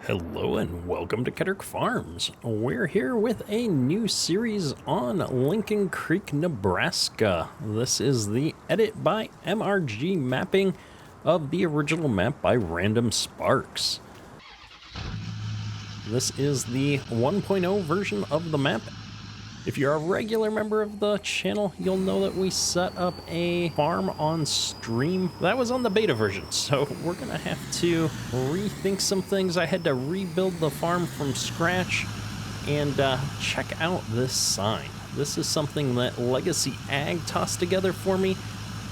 Hello and welcome to Ketterick Farms. We're here with a new series on Lincoln Creek, Nebraska. This is the edit by MRG Mapping of the original map by Random Sparks. This is the 1.0 version of the map. If you're a regular member of the channel, you'll know that we set up a farm on stream. That was on the beta version, so we're gonna have to rethink some things. I had to rebuild the farm from scratch, and check out this sign. This is something that Legacy Ag tossed together for me.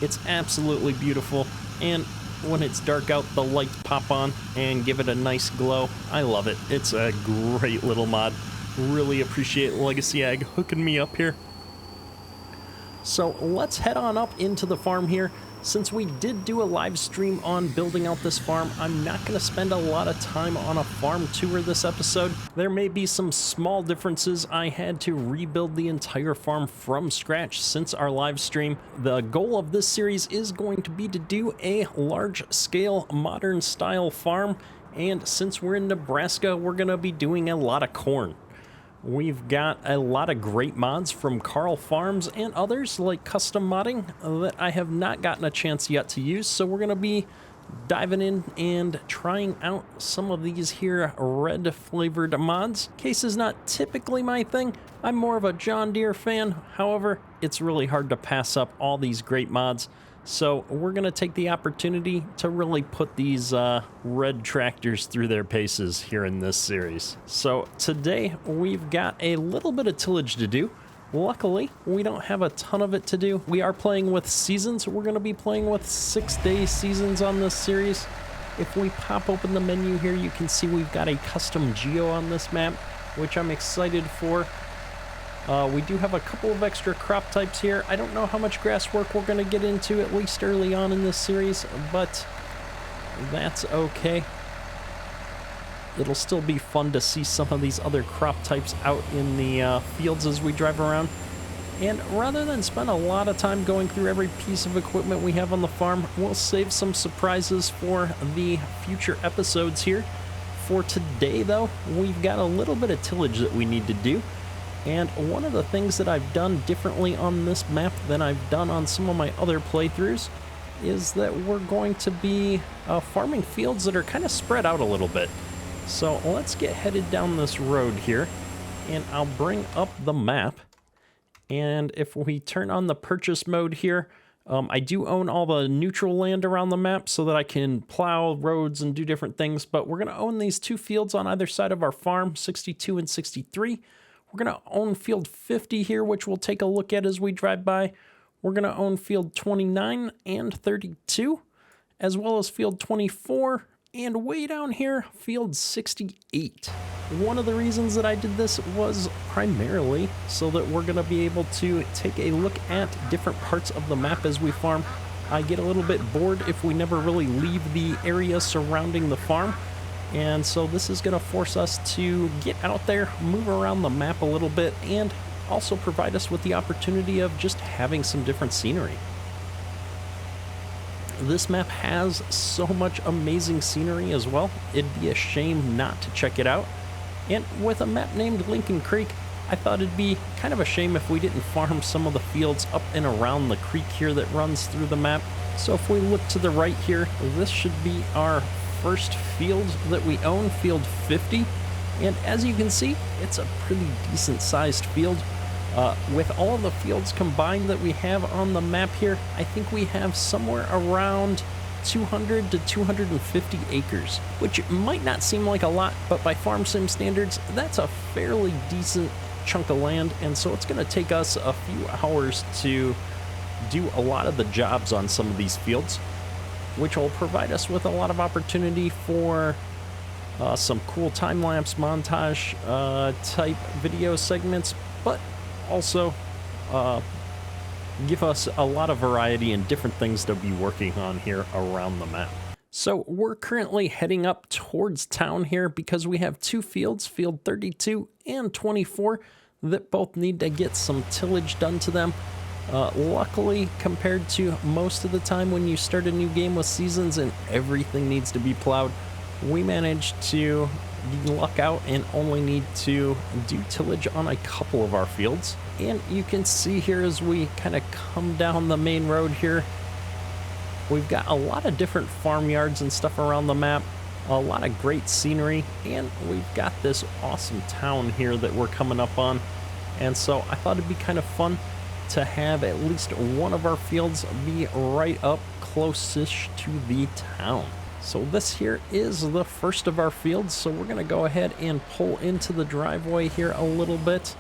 It's absolutely beautiful, and when it's dark out, the lights pop on and give it a nice glow. I love it. It's a great little mod. Really appreciate Legacy Ag hooking me up here. So let's head on up into the farm here. Since we did do a live stream on building out this farm, I'm not going to spend a lot of time on a farm tour this episode. There may be some small differences. I had to rebuild the entire farm from scratch since our live stream. The goal of this series is going to be to do a large-scale, modern-style farm. And since we're in Nebraska, we're going to be doing a lot of corn. We've got a lot of great mods from Carl Farms and others like custom modding that I have not gotten a chance yet to use. So we're going to be diving in and trying out some of these here red flavored mods. Case is not typically my thing. I'm more of a John Deere fan. However, it's really hard to pass up all these great mods. So we're going to take the opportunity to really put these red tractors through their paces here in this series. So today we've got a little bit of tillage to do. Luckily, we don't have a ton of it to do. We are playing with seasons. We're going to be playing with 6-day seasons on this series. If we pop open the menu here, you can see we've got a custom geo on this map, which I'm excited for. We do have a couple of extra crop types here. I don't know how much grass work we're going to get into, at least early on in this series, but that's okay. It'll still be fun to see some of these other crop types out in the fields as we drive around. And rather than spend a lot of time going through every piece of equipment we have on the farm, we'll save some surprises for the future episodes here. For today, though, we've got a little bit of tillage that we need to do. And one of the things that I've done differently on this map than I've done on some of my other playthroughs is that we're going to be farming fields that are kind of spread out a little bit. So let's get headed down this road here, and I'll bring up the map. And if we turn on the purchase mode here, I do own all the neutral land around the map so that I can plow roads and do different things. But we're going to own these two fields on either side of our farm, 62 and 63. We're going to own field 50 here, which we'll take a look at as we drive by. We're going to own field 29 and 32, as well as field 24, and way down here, field 68. One of the reasons that I did this was primarily so that we're going to be able to take a look at different parts of the map as we farm. I get a little bit bored if we never really leave the area surrounding the farm. And so this is going to force us to get out there, move around the map a little bit, and also provide us with the opportunity of just having some different scenery. This map has so much amazing scenery as well. It'd be a shame not to check it out. And with a map named Lincoln Creek, I thought it'd be kind of a shame if we didn't farm some of the fields up and around the creek here that runs through the map. So if we look to the right here, this should be our first field that we own, field 50, and as you can see, it's a pretty decent sized field. With all the fields combined that we have on the map here, I think we have somewhere around 200 to 250 acres, which might not seem like a lot, but by farm sim standards, that's a fairly decent chunk of land. And so it's going to take us a few hours to do a lot of the jobs on some of these fields, which will provide us with a lot of opportunity for some cool time-lapse montage type video segments, but also give us a lot of variety and different things to be working on here around the map. So we're currently heading up towards town here because we have two fields, field 32 and 24, that both need to get some tillage done to them. Luckily, compared to most of the time when you start a new game with seasons and everything needs to be plowed, we managed to luck out and only need to do tillage on a couple of our fields. And you can see here as we kind of come down the main road here, we've got a lot of different farmyards and stuff around the map, a lot of great scenery, and we've got this awesome town here that we're coming up on. And so I thought it'd be kind of fun to have at least one of our fields be right up close-ish to the town. So this here is the first of our fields, so we're gonna go ahead and pull into the driveway here a little bit.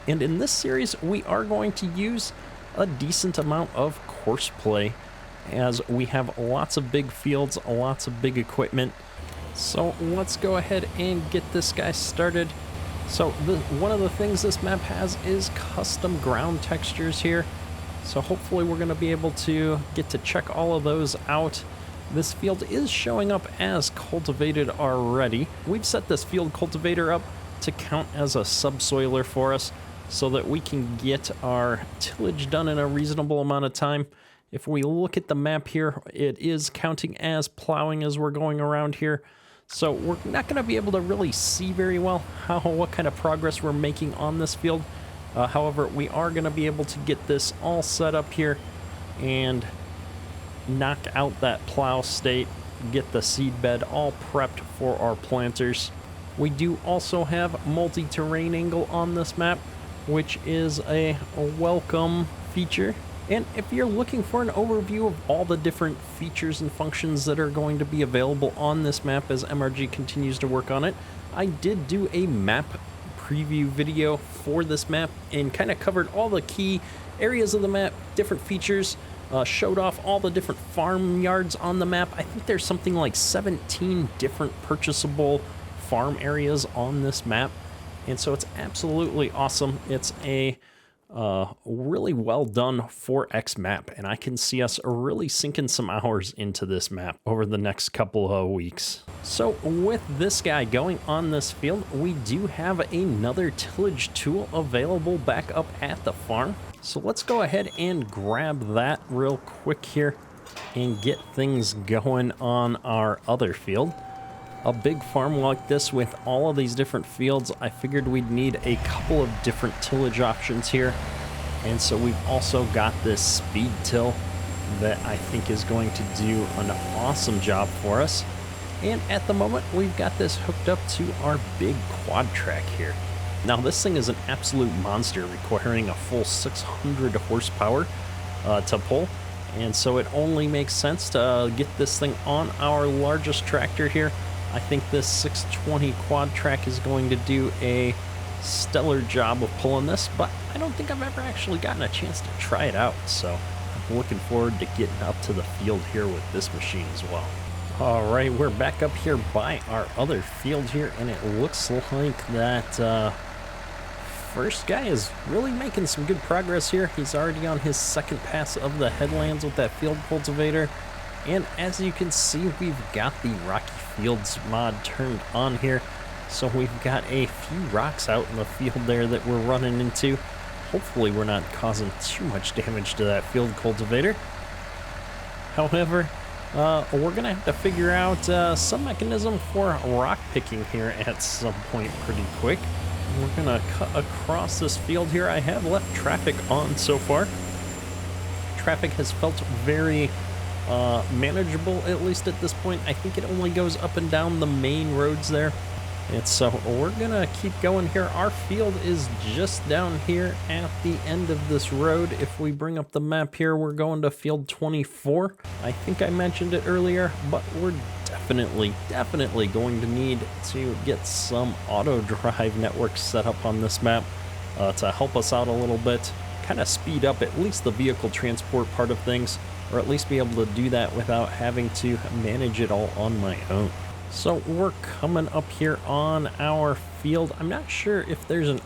And in this series, we are going to use a decent amount of course play, as we have lots of big fields, lots of big equipment. So let's go ahead and get this guy started. So one of the things this map has is custom ground textures here. So hopefully we're going to be able to get to check all of those out. This field is showing up as cultivated already. We've set this field cultivator up to count as a subsoiler for us so that we can get our tillage done in a reasonable amount of time. If we look at the map here, it is counting as plowing as we're going around here. So we're not going to be able to really see very well what kind of progress we're making on this field. However, we are going to be able to get this all set up here and knock out that plow state, get the seed bed all prepped for our planters. We do also have multi-terrain angle on this map, which is a welcome feature. And if you're looking for an overview of all the different features and functions that are going to be available on this map as MRG continues to work on it, I did do a map preview video for this map and kind of covered all the key areas of the map, different features, showed off all the different farmyards on the map. I think there's something like 17 different purchasable farm areas on this map. And so it's absolutely awesome. It's a really well done 4X map, and I can see us really sinking some hours into this map over the next couple of weeks. So with this guy going on this field, we do have another tillage tool available back up at the farm. So let's go ahead and grab that real quick here and get things going on our other field. A big farm like this with all of these different fields, I figured we'd need a couple of different tillage options here. And so we've also got this speed till that I think is going to do an awesome job for us. And at the moment, we've got this hooked up to our big quad track here. Now this thing is an absolute monster, requiring a full 600 horsepower to pull. And so it only makes sense to get this thing on our largest tractor here. I think this 620 quad track is going to do a stellar job of pulling this, but I don't think I've ever actually gotten a chance to try it out. So I'm looking forward to getting up to the field here with this machine as well. All right, we're back up here by our other field here, and it looks like that first guy is really making some good progress here. He's already on his second pass of the headlands with that field cultivator. And as you can see, we've got the Rocky Fields mod turned on here. So we've got a few rocks out in the field there that we're running into. Hopefully we're not causing too much damage to that field cultivator. However, we're going to have to figure out some mechanism for rock picking here at some point pretty quick. We're going to cut across this field here. I have left traffic on so far. Traffic has felt very manageable, at least at this point. I think it only goes up and down the main roads there. And so we're gonna keep going here. Our field is just down here at the end of this road. If we bring up the map here, we're going to field 24. I think I mentioned it earlier, but we're definitely going to need to get some auto drive networks set up on this map to help us out a little bit, kind of speed up at least the vehicle transport part of things, or at least be able to do that without having to manage it all on my own. So we're coming up here on our field. I'm not sure if there's an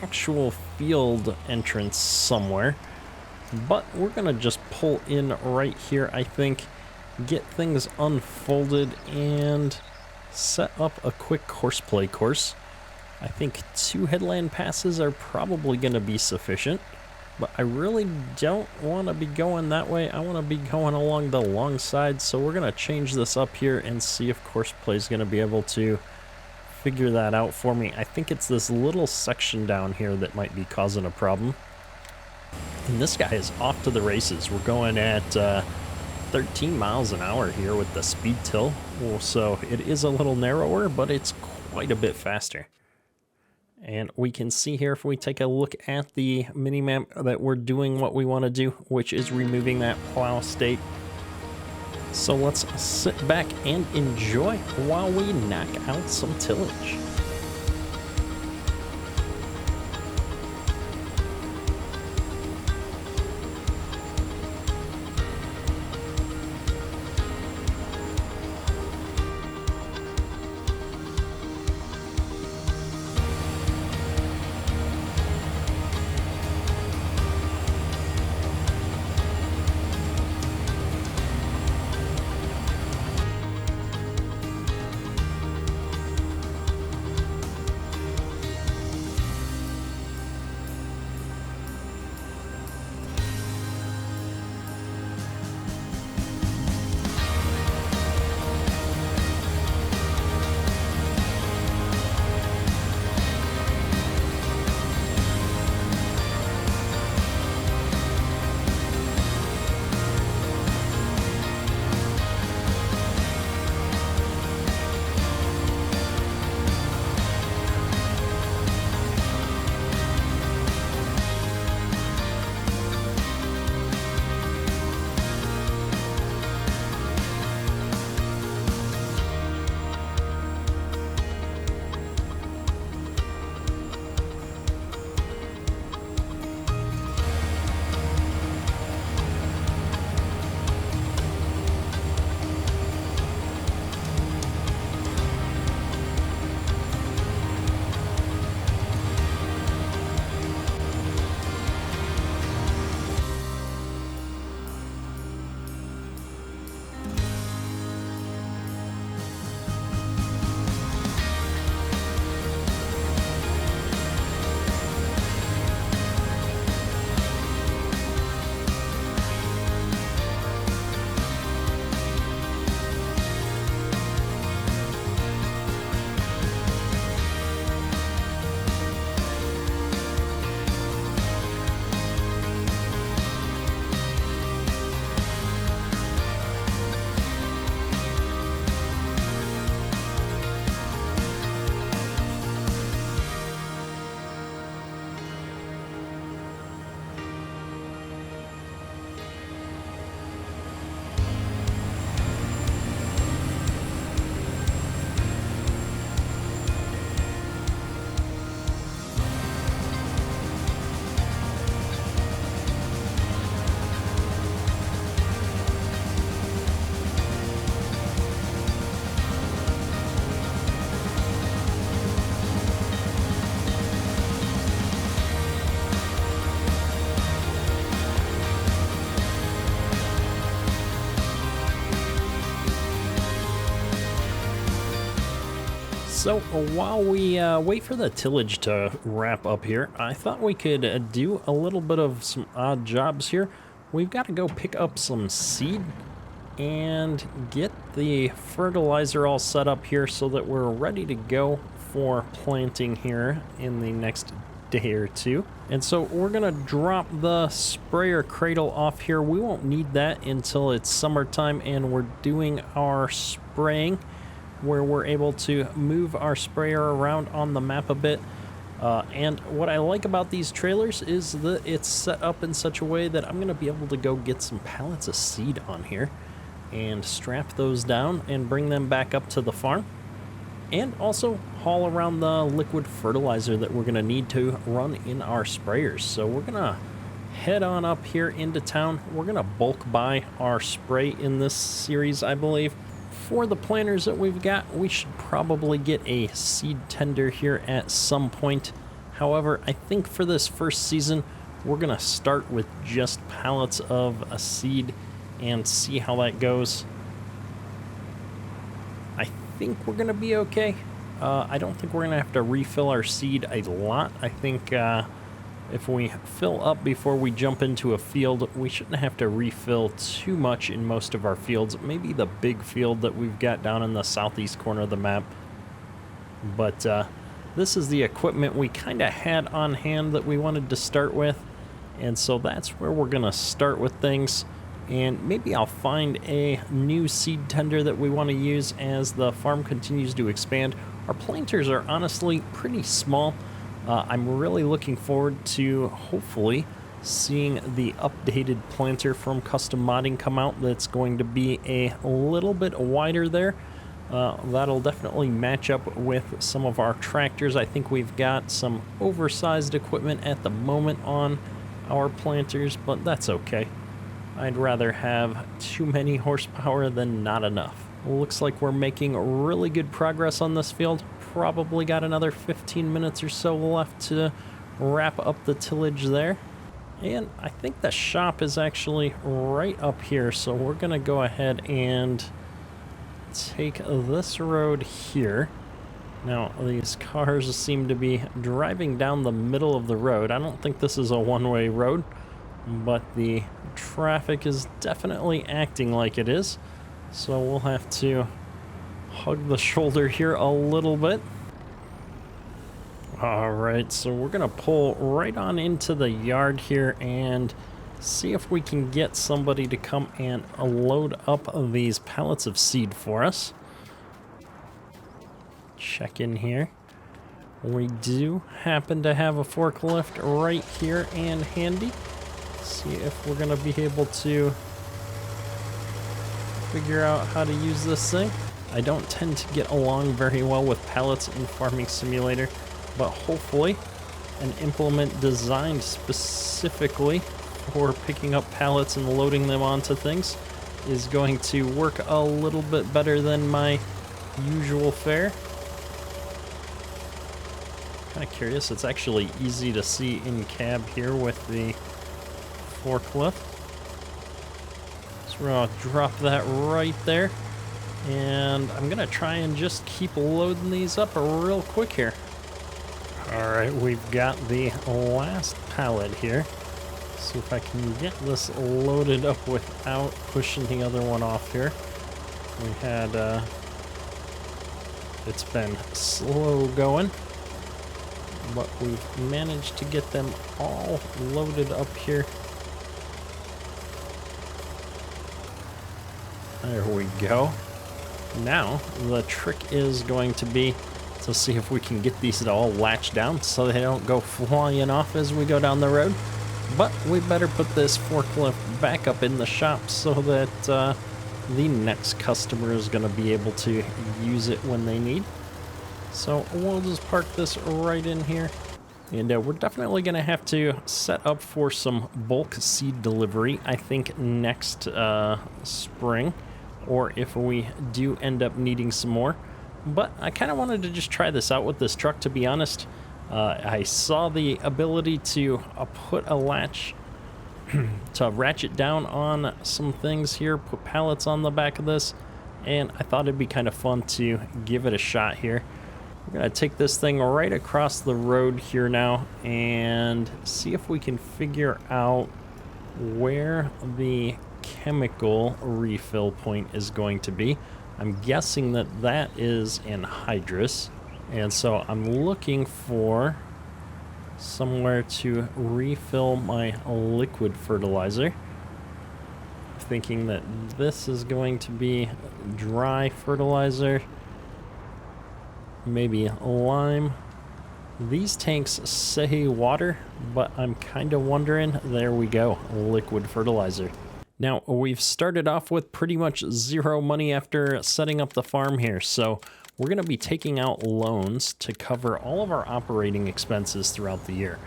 actual field entrance somewhere, but we're gonna just pull in right here, I think, get things unfolded and set up a quick horseplay course. I think 2 headland passes are probably gonna be sufficient. But I really don't want to be going that way. I want to be going along the long side. So we're going to change this up here and see if Courseplay is going to be able to figure that out for me. I think it's this little section down here that might be causing a problem. And this guy is off to the races. We're going at 13 miles an hour here with the speed till. So it is a little narrower, but it's quite a bit faster. And we can see here, if we take a look at the mini-map, that we're doing what we want to do, which is removing that plow state. So let's sit back and enjoy while we knock out some tillage. So while we wait for the tillage to wrap up here, I thought we could do a little bit of some odd jobs here. We've got to go pick up some seed and get the fertilizer all set up here so that we're ready to go for planting here in the next day or two. And so we're gonna drop the sprayer cradle off here. We won't need that until it's summertime and we're doing our spraying, where we're able to move our sprayer around on the map a bit. And what I like about these trailers is that it's set up in such a way that I'm going to be able to go get some pallets of seed on here and strap those down and bring them back up to the farm. And also haul around the liquid fertilizer that we're going to need to run in our sprayers. So we're going to head on up here into town. We're going to bulk buy our spray in this series, I believe. For the planters that we've got, we should probably get a seed tender here at some point. However, I think for this first season, we're going to start with just pallets of a seed and see how that goes. I think we're going to be okay. I don't think we're going to have to refill our seed a lot. I think if we fill up before we jump into a field, we shouldn't have to refill too much in most of our fields. Maybe the big field that we've got down in the southeast corner of the map. But this is the equipment we kind of had on hand that we wanted to start with. And so that's where we're going to start with things. And maybe I'll find a new seed tender that we want to use as the farm continues to expand. Our planters are honestly pretty small. I'm really looking forward to hopefully seeing the updated planter from Custom Modding come out. That's going to be a little bit wider there. That'll definitely match up with some of our tractors. I think we've got some oversized equipment at the moment on our planters, but that's okay. I'd rather have too many horsepower than not enough. Looks like we're making really good progress on this field. Probably got another 15 minutes or so left to wrap up the tillage there. And I think the shop is actually right up here, so we're gonna go ahead and take this road here. Now, these cars seem to be driving down the middle of the road. I don't think this is a one-way road, but the traffic is definitely acting like it is. So we'll have to hug the shoulder here a little bit. All right, so we're gonna pull right on into the yard here and see if we can get somebody to come and load up these pallets of seed for us. Check in here. We do happen to have a forklift right here and handy. See if we're gonna be able to figure out how to use this thing. I don't tend to get along very well with pallets in Farming Simulator, but hopefully an implement designed specifically for picking up pallets and loading them onto things is going to work a little bit better than my usual fare. Kind of curious, it's actually easy to see in cab here with the forklift. So we're gonna drop that right there, and I'm gonna try and just keep loading these up real quick here. All right, we've got the last pallet here. See if I can get this loaded up without pushing the other one off here. We had, it's been slow going, but we've managed to get them all loaded up here. There we go. Now, the trick is going to be to see if we can get these all latched down so they don't go flying off as we go down the road. But we better put this forklift back up in the shop so that the next customer is going to be able to use it when they need. So we'll just park this right in here. And we're definitely going to have to set up for some bulk seed delivery, I think, next spring. Or if we do end up needing some more. But I kind of wanted to just try this out with this truck, to be honest. I saw the ability to put a latch to ratchet down on some things here, put pallets on the back of this, and I thought it'd be kind of fun to give it a shot here. We're going to take this thing right across the road here now and see if we can figure out where the chemical refill point is going to be. I'm guessing that that is anhydrous, and so I'm looking for somewhere to refill my liquid fertilizer. Thinking that this is going to be dry fertilizer, maybe lime. These tanks say water, but I'm kind of wondering. There we go, liquid fertilizer. Now, we've started off with pretty much zero money after setting up the farm here, so we're going to be taking out loans to cover all of our operating expenses throughout the year.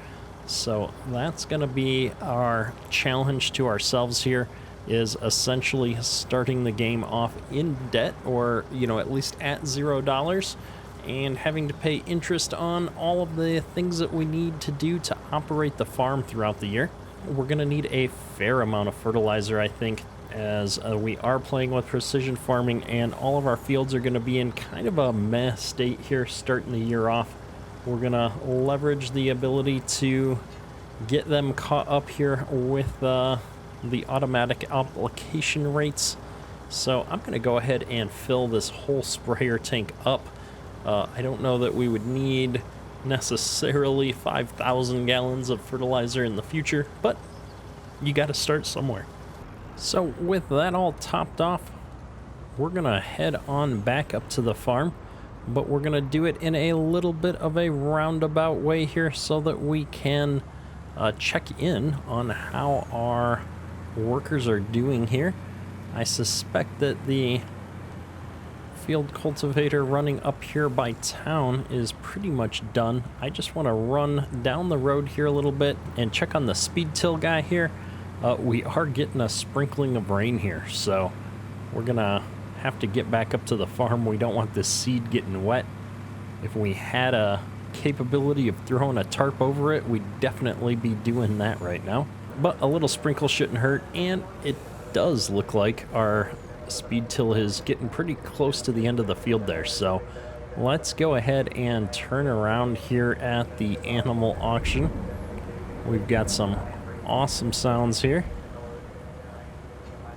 So that's going to be our challenge to ourselves here, is essentially starting the game off in debt, or, you know, at least at $0, and having to pay interest on all of the things that we need to do to operate the farm throughout the year. We're going to need a fair amount of fertilizer, I think, as we are playing with precision farming, and all of our fields are going to be in kind of a meh state here starting the year off. We're going to leverage the ability to get them caught up here with the automatic application rates. So I'm going to go ahead and fill this whole sprayer tank up. I don't know that we would need necessarily 5,000 gallons of fertilizer in the future, but you got to start somewhere. So with that all topped off, we're gonna head on back up to the farm, but we're gonna do it in a little bit of a roundabout way here so that we can check in on how our workers are doing here. I suspect that the field cultivator running up here by town is pretty much done. I just want to run down the road here a little bit and check on the speed till guy here. We are getting a sprinkling of rain here, so we're gonna have to get back up to the farm. We don't want this seed getting wet. If we had a capability of throwing a tarp over it, we'd definitely be doing that right now. But a little sprinkle shouldn't hurt, and it does look like our speed till is getting pretty close to the end of the field there. So let's go ahead and turn around here at the animal auction. We've got some awesome sounds here,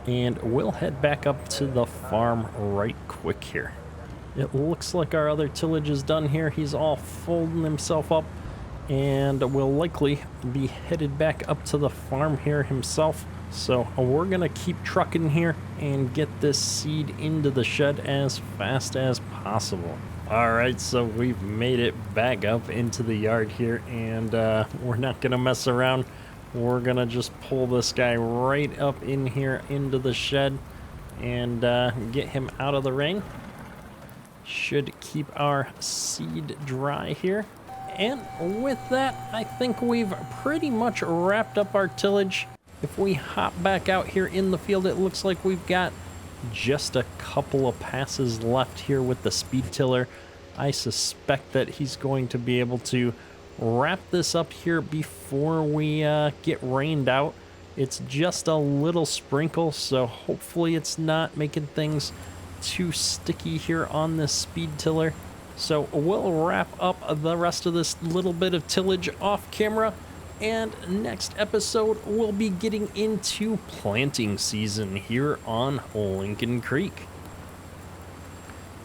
and we'll head back up to the farm right quick here. It looks like our other tillage is done here. He's all folding himself up and will likely be headed back up to the farm here himself. So we're gonna keep trucking here and get this seed into the shed as fast as possible. All right, so we've made it back up into the yard here, and we're not gonna mess around. We're gonna just pull this guy right up in here into the shed and get him out of the rain. Should keep our seed dry here. And with that, I think we've pretty much wrapped up our tillage. If we hop back out here in the field, it looks like we've got just a couple of passes left here with the speed tiller. I suspect that he's going to be able to wrap this up here before we get rained out. It's just a little sprinkle, so hopefully it's not making things too sticky here on this speed tiller. So we'll wrap up the rest of this little bit of tillage off camera, and next episode we'll be getting into planting season here on Lincoln Creek.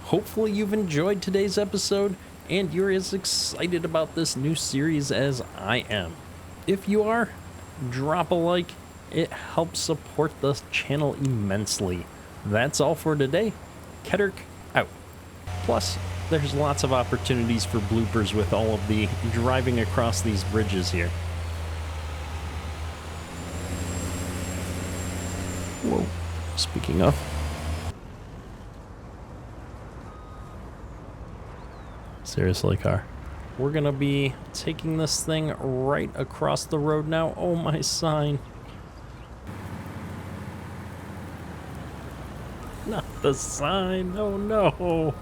Hopefully you've enjoyed today's episode and you're as excited about this new series as I am. If you are, drop a like. It helps support the channel immensely. That's all for today. Ketterk out. Plus, there's lots of opportunities for bloopers with all of the driving across these bridges here. Whoa, speaking of. Seriously, car. We're gonna be taking this thing right across the road now. Oh, my sign. Not the sign. Oh, no.